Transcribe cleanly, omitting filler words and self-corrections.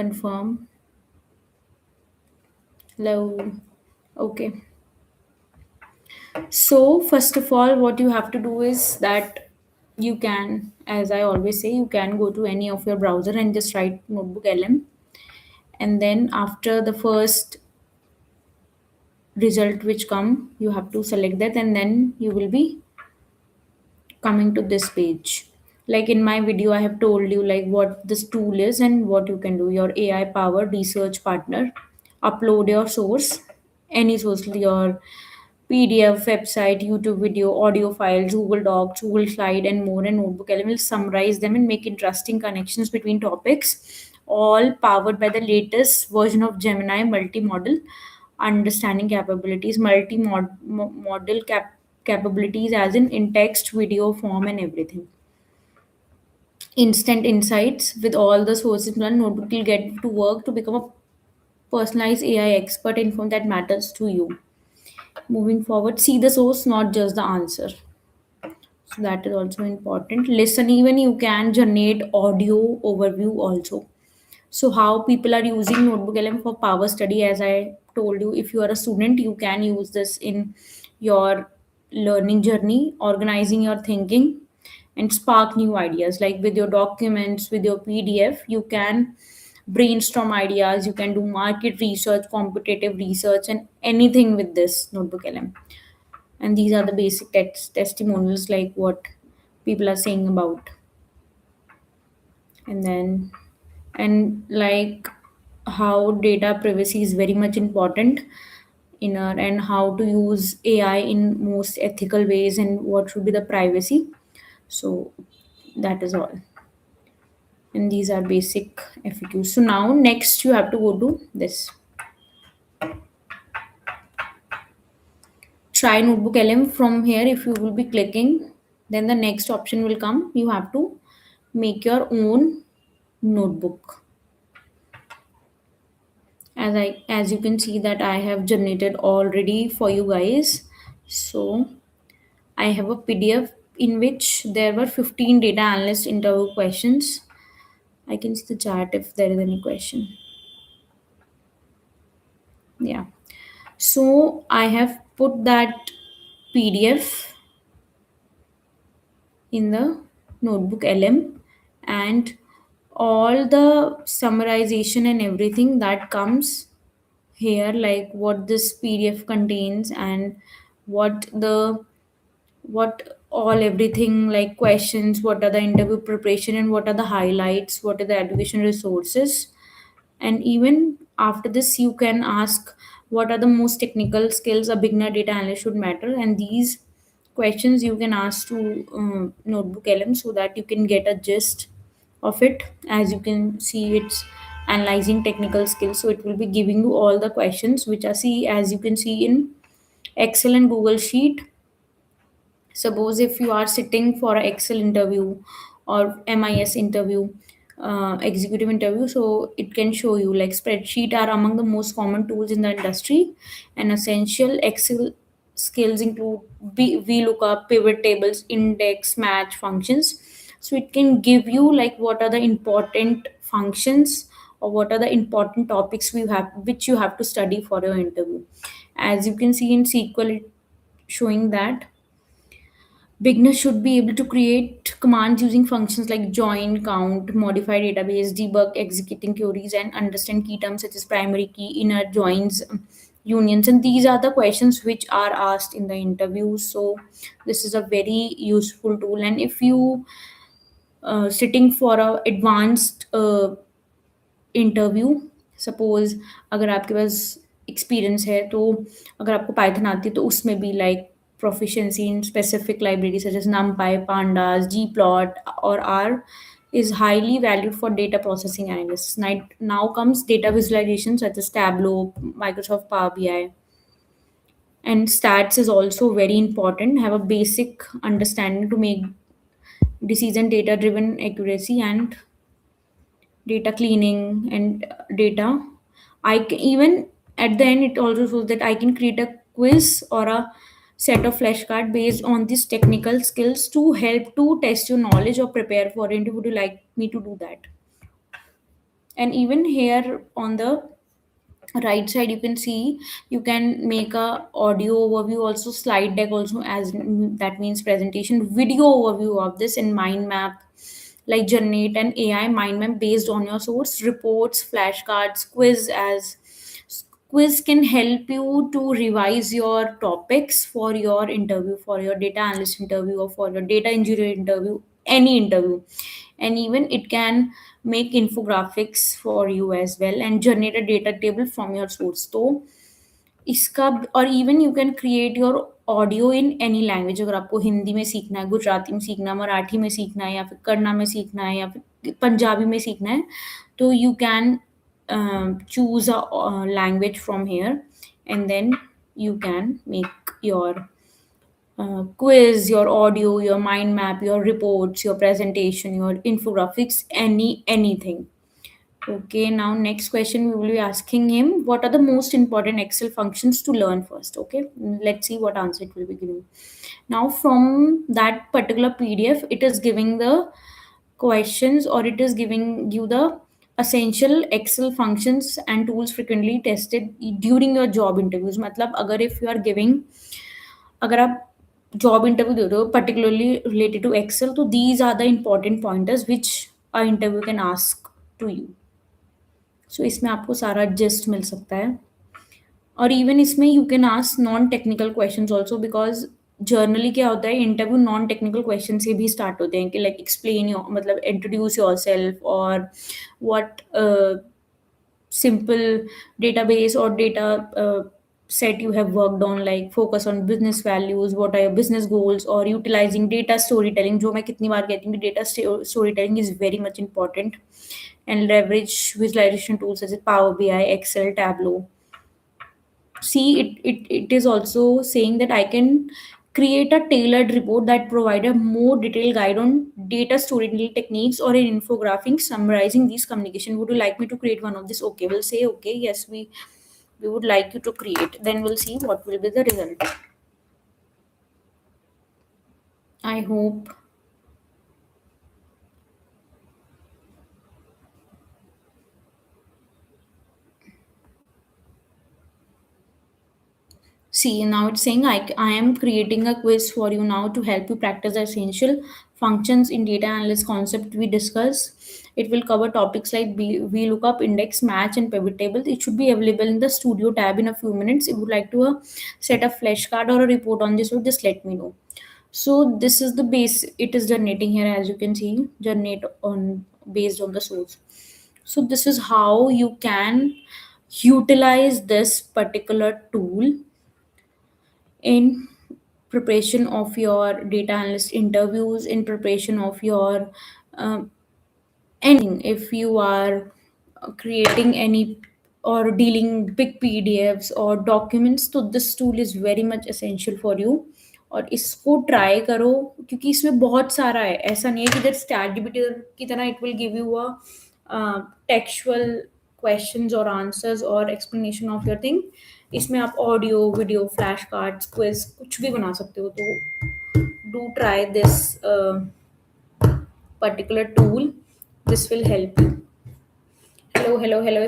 Confirm. Hello. Okay. So, first of all, what you have to do is that you can, as I always say, you can go to any of your browser and just write Notebook LM. And then after the first result which come, you have to select that, and then you will be coming to this page. Like in my video, I have told you like what this tool is and what you can do. Your AI powered research partner. Upload your source, any source, your PDF, website, YouTube video, audio files, Google Docs, Google Slide, and more. And Notebook LM will summarize them and make interesting connections between topics, all powered by the latest version of Gemini multi-model understanding capabilities, multi-model capabilities, as in text, video, form, and everything. Instant insights with all the sources. Notebook will get to work to become a personalized AI expert info that matters to you. Moving forward, see the source, not just the answer. So that is also important. Listen, even you can generate audio overview also. So how people are using Notebook LM for power study, as I told you, if you are a student, you can use this in your learning journey, organizing your thinking, and spark new ideas. Like with your documents, with your PDF, you can brainstorm ideas, you can do market research, competitive research, and anything with this Notebook LM. And these are the basic testimonials, like what people are saying about. And then, and like how data privacy is very much important in our, and how to use AI in most ethical ways, and what should be the privacy. So that is all. And these are basic FAQs. So now next you have to go to this try Notebook LM. From here, if you will be clicking, then the next option will come. You have to make your own notebook. As you can see that I have generated already for you guys. So I have a PDF in which there were 15 data analyst interview questions. I can see the chat if there is any question. Yeah. So I have put that PDF in the Notebook LM, and all the summarization and everything that comes here, like what this PDF contains, and what all everything, like questions, what are the interview preparation, and what are the highlights, what are the education resources. And even after this, you can ask what are the most technical skills a beginner data analyst should matter, and these questions you can ask to Notebook LM, so that you can get a gist of it. As you can see, it's analyzing technical skills, so it will be giving you all the questions which are, see, as you can see in Excel and Google Sheet. Suppose if you are sitting for an Excel interview or MIS interview, executive interview, so it can show you like spreadsheet are among the most common tools in the industry, and essential Excel skills include VLOOKUP, pivot tables, index, match functions. So it can give you like what are the important functions, or what are the important topics we have which you have to study for your interview. As you can see in SQL, it showing that beginners should be able to create commands using functions like join, count, modify database, debug, executing queries, and understand key terms such as primary key, inner joins, unions. And these are the questions which are asked in the interview. So this is a very useful tool. And if you sitting for a advanced interview, suppose अगर आपके पास experience है, तो अगर आपको Python आती है तो उसमें भी like proficiency in specific libraries such as NumPy, Pandas, Gplot, or R is highly valued for data processing analysts. Now comes data visualization such as Tableau, Microsoft Power BI, and stats is also very important. Have a basic understanding to make decision data driven accuracy and data cleaning and data. Even at the end, it also shows that I can create a quiz or a set of flashcard based on these technical skills to help to test your knowledge or prepare for interview. Would you like me to do that? And even here on the right side, you can see you can make a audio overview also, slide deck also, as that means presentation, video overview of this, in mind map, like generate an AI mind map based on your source, reports, flashcards, quiz can help you to revise your topics for your interview, for your data analyst interview, or for your data engineer interview, any interview. And even it can make infographics for you as well, and generate a data table from your source. So इसका, और even you can create your audio in any language, अगर आपको हिंदी में सीखना है, गुजराती में सीखना है, मराठी में सीखना है, या फिर कन्नड़ में सीखना है, या फिर पंजाबी में सीखना है, तो you can choose a language from here, and then you can make your quiz, your audio, your mind map, your reports, your presentation, your infographics, anything. Okay, now next question we will be asking him, what are the most important Excel functions to learn first? Okay, let's see what answer it will be giving. Now from that particular PDF, it is giving the questions, or it is giving you the essential Excel functions and tools frequently tested during your job interviews. मतलब अगर if you are giving, अगर आप job interview दे रहे हो particularly related to Excel, तो these are the important pointers which a interview can ask to you. सो इसमें आपको सारा जिस्ट मिल सकता है। और इवन इसमें you can ask non technical questions also, because generally क्या होता है, इंटरव्यू नॉन टेक्निकल क्वेश्चन से भी स्टार्ट होते हैं, कि लाइक एक्सप्लेन योर, मतलब इंट्रोड्यूस योर सेल्फ, और what simple database or data set you have worked on, like focus on business values, what are your business goals, or utilizing data storytelling, जो मैं कितनी बार कहती हूँ कि data storytelling is very much important, and leverage visualization tools such as Power BI, Excel, Tableau. See, it is also saying that I can create a tailored report that provide a more detailed guide on data storytelling techniques, or an infographic summarizing these communication. Would you like me to create one of this? Okay, we'll say okay, yes, we would like you to create. Then we'll see what will be the result. I hope. See, now it's saying I am creating a quiz for you now to help you practice the essential functions in data analysis concept we discuss. It will cover topics like VLOOKUP, index, match, and pivot tables. It should be available in the studio tab in a few minutes. If you would like to set a flashcard or a report on this, so just let me know. So this is the base. It is generating here, as you can see, generate on based on the source. So this is how you can utilize this particular tool in preparation of your data analyst interviews, in preparation of your um, anything. If you are creating any or dealing big PDFs or documents, तो this tool is very much essential for you. और इसको try करो, क्योंकि इसमें बहुत सारा है, ऐसा नहीं है कि जस्ट ChatGPT की तरह it will give you a textual questions और आंसर्स और एक्सप्लेनेशन ऑफ योर थिंग। इसमें आप audio, video, flash cards, quiz कुछ भी बना सकते हो। तो do try this particular tool. This will help you. Hello, hello, hello.